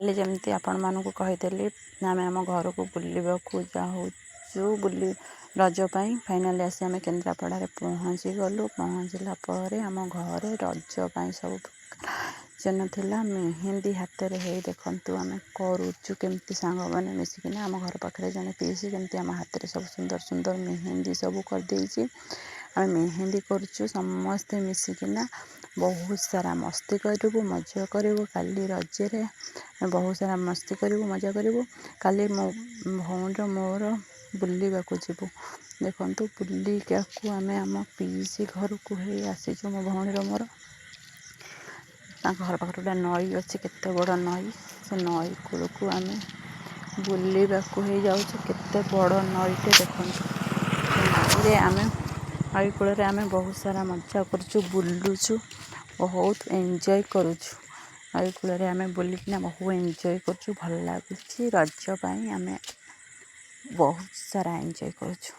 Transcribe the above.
ହେଲେ ଯେମିତି ଆପଣମାନଙ୍କୁ କହିଥିଲି ଆମେ ଆମ ଘରକୁ ବୁଲିବାକୁ ଯାଉଛୁ ରଜ ପାଇଁ ଫାଇନାଲି ଆସି ଆମେ କେନ୍ଦ୍ରାପଡ଼ାରେ ପହଞ୍ଚିଗଲୁ। ପହଞ୍ଚିଲା ପରେ ଆମ ଘରେ ରଜ ପାଇଁ ସବୁ ଜନ ଥିଲା। ମେହେନ୍ଦି ହାତରେ ହେଇ ଦେଖନ୍ତୁ ଆମେ କରୁଛୁ କେମିତି ସାଙ୍ଗମାନେ ମିଶିକିନା। ଆମ ଘର ପାଖରେ ଜଣେ ପିଇସି ଯେମିତି ଆମ ହାତରେ ସବୁ ସୁନ୍ଦର ସୁନ୍ଦର ମେହେନ୍ଦି ସବୁ କରିଦେଇଛି। ଆମେ ମେହେନ୍ଦି କରୁଛୁ ସମସ୍ତେ ମିଶିକିନା। ବହୁତ ସାରା ମସ୍ତି କରିବୁ, ମଜା କରିବୁ। କାଲି ରଜରେ ବହୁତ ସାରା ମସ୍ତି କରିବୁ, ମଜା କରିବୁ। କାଲି ମୋ ଭଉଣୀର ମୋର ବୁଲିବାକୁ ଯିବୁ। ଦେଖନ୍ତୁ ବୁଲିବାକୁ ଆମେ ଆମ ପିଇସି ଘରକୁ ହେଇ ଆସିଛୁ। ମୋ ଭଉଣୀର ମୋର, ତାଙ୍କ ଘର ପାଖରେ ଗୋଟେ ନଈ ଅଛି, କେତେ ବଡ଼ ନଈ। ସେ ନଈ କୂଳକୁ ଆମେ ବୁଲିବାକୁ ହେଇଯାଉଛୁ। କେତେ ବଡ଼ ନଈଟେ ଦେଖନ୍ତୁ। ନଈ କୂଳରେ ଆମେ ବହୁତ ସାରା ମଜା କରୁଛୁ, ବୁଲୁଛୁ, ବହୁତ ଏନ୍ଜୟ କରୁଛୁ। ନଈ କୂଳରେ ଆମେ ବୁଲିକିନା ବହୁତ ଏନ୍ଜୟ କରୁଛୁ। ଭଲ ଲାଗୁଛି। ରଜ ପାଇଁ ଆମେ ବହୁତ ସାରା ଏନ୍ଜୟ କରୁଛୁ।